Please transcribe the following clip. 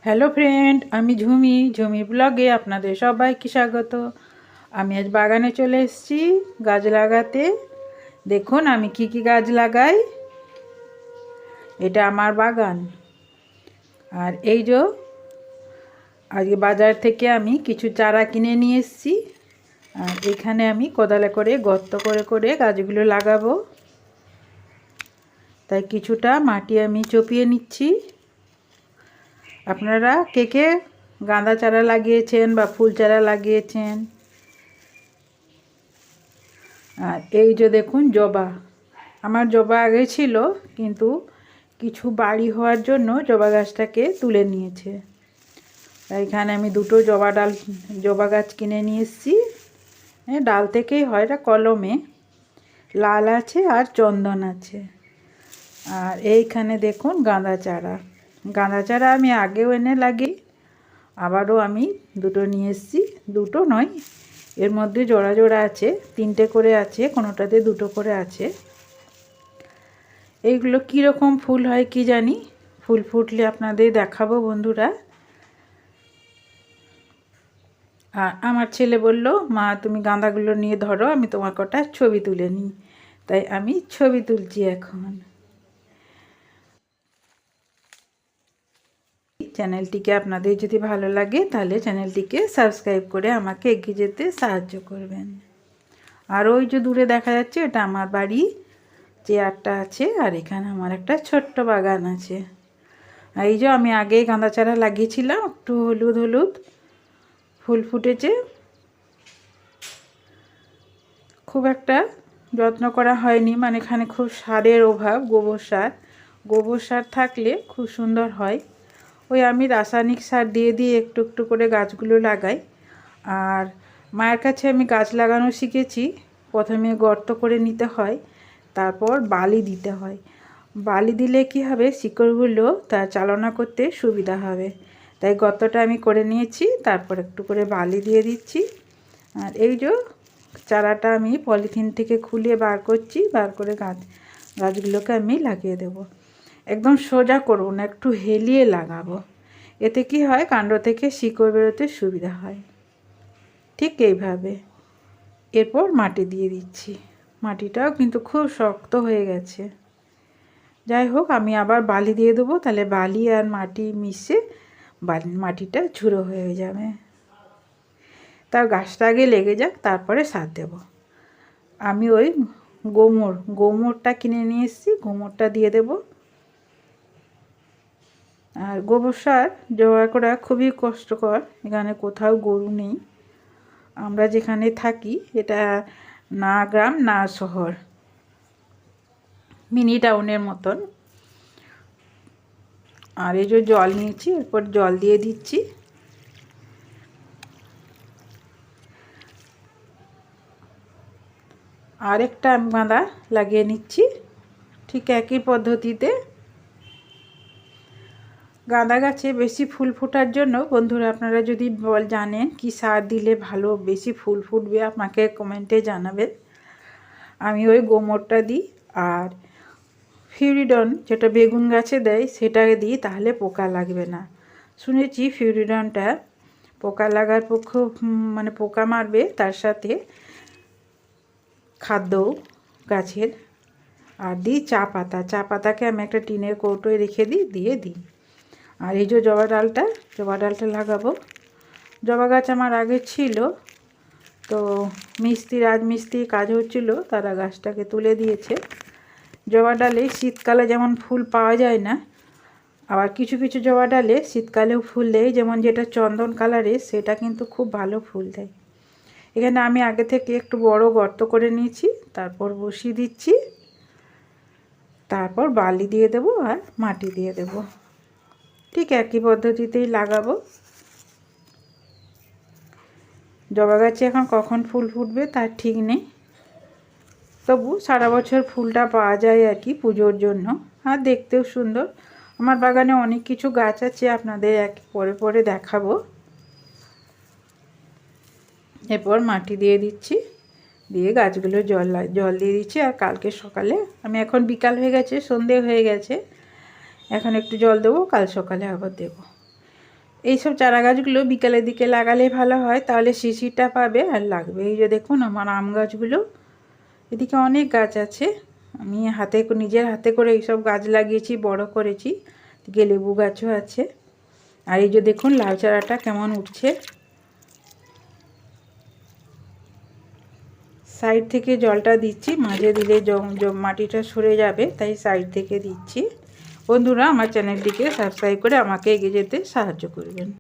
Hello friend, আমি ঝুমি ঝুমি ব্লগে আপনাদের সবাইকে স্বাগত। আমি আজ বাগানে চলে এসেছি গাছ লাগাতে। দেখুন আমি কি কি গাছ লাগাই। এটা আমার বাগান। আর এই যে আজকে বাজার থেকে আমি কিছু চারা কিনে নিয়ে এসেছি। আর এখানে আমি কোদালে করে গর্ত করে করে গাছগুলো লাগাবো। তাই কিছুটা মাটি আমি চপিয়ে নিচ্ছি। আপনারা কে কে গাঁদা চারা লাগিয়েছেন বা ফুল চারা লাগিয়েছেন? আর এই যে দেখুন জবা, আমার জবা আগে ছিল, কিন্তু কিছু বাড়ি হওয়ার জন্য জবা গাছটাকে তুলে নিয়েছে। তাই এখানে আমি দুটো জবা গাছ কিনে নিয়ে এসেছি। ডাল থেকেই হয়, এটা কলমে লাল আছে আর চন্দন আছে। আর এইখানে দেখুন গাঁদা চারা আমি আগেও এনে লাগি, আবারও আমি দুটো নিয়ে এসেছি। দুটো নয়, এর মধ্যে জোড়া জোড়া আছে, তিনটে করে আছে, কোনোটাতে দুটো করে আছে। এইগুলো কীরকম ফুল হয় কি জানি, ফুল ফুটলে আপনাদের দেখাবো বন্ধুরা। আর আমার ছেলে বলল, মা তুমি গাঁদাগুলো নিয়ে ধরো, আমি তোমার কটা ছবি তুলে নিই। তাই আমি ছবি তুলছি এখন। চ্যানেলটিকে আপনাদের যদি ভালো লাগে তাহলে চ্যানেলটিকে সাবস্ক্রাইব করে আমাকে এগিয়ে যেতে সাহায্য করবেন। আর ওই যে দূরে দেখা যাচ্ছে, এটা আমার বাড়ি, চেয়ারটা আছে। আর এখানে আমার একটা ছোট্ট বাগান আছে। আর এই যে আমি আগেই গাঁদা চারা লাগিয়েছিলাম, একটু হলুদ হলুদ ফুল ফুটেছে। খুব একটা যত্ন করা হয়নি, মানে এখানে খুব সারের অভাব, গোবর সার থাকলে খুব সুন্দর হয়। ওই আমি রাসায়নিক সার দিয়ে দিয়ে একটু একটু করে গাছগুলো লাগাই। আর মায়ের কাছে আমি গাছ লাগানো শিখেছি। প্রথমে গর্ত করে নিতে হয়, তারপর বালি দিতে হয়। বালি দিলে কি হবে, শিকড়গুলো তা চালনা করতে সুবিধা হবে। তাই গর্তটা আমি করে নিয়েছি, তারপর একটু করে বালি দিয়ে দিচ্ছি। আর এই যে চারাটা আমি পলিথিন থেকে খুলে বার করছি, বার করে গাছগুলোকে আমি লাগিয়ে দেব। একদম সোজা করব না, একটু হেলিয়ে লাগাবো। এতে কি হয়, কাণ্ড থেকে শিকড় বেরোতে সুবিধা হয়। ঠিক এইভাবে এরপর মাটি দিয়ে দিচ্ছি। মাটিটাও কিন্তু খুব শক্ত হয়ে গেছে। যাই হোক, আমি আবার বালি দিয়ে দেবো, তাহলে বালি আর মাটি মিশে মাটিটা ঝুড়ো হয়ে যাবে। তার গাছটা আগে লেগে যাক, তারপরে সার দেব। আমি ওই গোমরটা কিনে নিয়ে এসেছি, গোমরটা দিয়ে দেব। আর গোবর সার জোগাড় করা খুবই কষ্টকর, এখানে কোথাও গরু নেই। আমরা যেখানে থাকি এটা না গ্রাম না শহর, মিনি টাউনের মতন। আর এই যে জল নিয়েছি, এরপর জল দিয়ে দিচ্ছি। আরেকটা আমি গাঁদা লাগিয়ে নিচ্ছি ঠিক একই পদ্ধতিতে। গাঁদা গাছে বেশি ফুল ফোটার জন্য বন্ধুরা, আপনারা যদি জানেন কি সার দিলে ভালো বেশি ফুল ফুটবে, আমাকে কমেন্টে জানাবেন। আমি ওই গোমরটা দিই, আর ফিউরিডন যেটা বেগুন গাছে দেয় সেটাকে দিই, তাহলে পোকা লাগবে না। শুনেছি ফিউরিডনটা পোকা লাগার পক্ষে, মানে পোকা মারবে, তার সাথে খাদ্য গাছের। আর দিই চা পাতাকে আমি একটা টিনের কৌটোয় রেখে দিই। আর এই যে জবা ডালটা লাগাবো। জবা গাছ আমার আগে ছিল, তো রাজমিস্ত্রি কাজ হচ্ছিল, তারা গাছটাকে তুলে দিয়েছে। জবা ডালে শীতকালে যেমন ফুল পাওয়া যায় না, আবার কিছু কিছু জবা ডালে শীতকালেও ফুল দেয়, যেমন যেটা চন্দন কালারের, সেটা কিন্তু খুব ভালো ফুল দেয়। এখানে আমি আগে থেকে একটু বড় গর্ত করে নিয়েছি, তারপর বসিয়ে দিচ্ছি, তারপর বালি দিয়ে দেবো আর মাটি দিয়ে দেব। ঠিক একই পদ্ধতিতেই লাগাবো। জবা গাছে এখন কখন ফুল ফুটবে তার ঠিক নেই, তবু সারা বছর ফুলটা পাওয়া যায় আর কি, পুজোর জন্য। আর দেখতেও সুন্দর। আমার বাগানে অনেক কিছু গাছ আছে, আপনাদের পরে পরে দেখাবো। এরপর মাটি দিয়ে দিচ্ছি, দিয়ে গাছগুলো জল দিয়ে দিচ্ছি। আর কালকে সকালে, আমি এখন বিকাল হয়ে গেছে, সন্ধে হয়ে গেছে, এখন একটু জল দেবো, কাল সকালে আবার দেবো। এইসব চারা গাছগুলো বিকালের দিকে লাগালে ভালো হয়, তাহলে শিশিরটা পাবে আর লাগবে। এই যে দেখুন আমার আম গাছগুলো, এদিকে অনেক গাছ আছে। আমি নিজের হাতে করে এইসব গাছ লাগিয়েছি, বড় করেছি। এদিকে লেবু গাছও আছে। আর এই যে দেখুন লাউ চারাটা কেমন উঠছে। সাইড থেকে জলটা দিচ্ছি, মাঝে দিলে মাটিটা সরে যাবে, তাই সাইড থেকে দিচ্ছি। বন্ধুরা আমার চ্যানেলটিকে সাবস্ক্রাইব করে আমাকে এগিয়ে যেতে সাহায্য করবেন।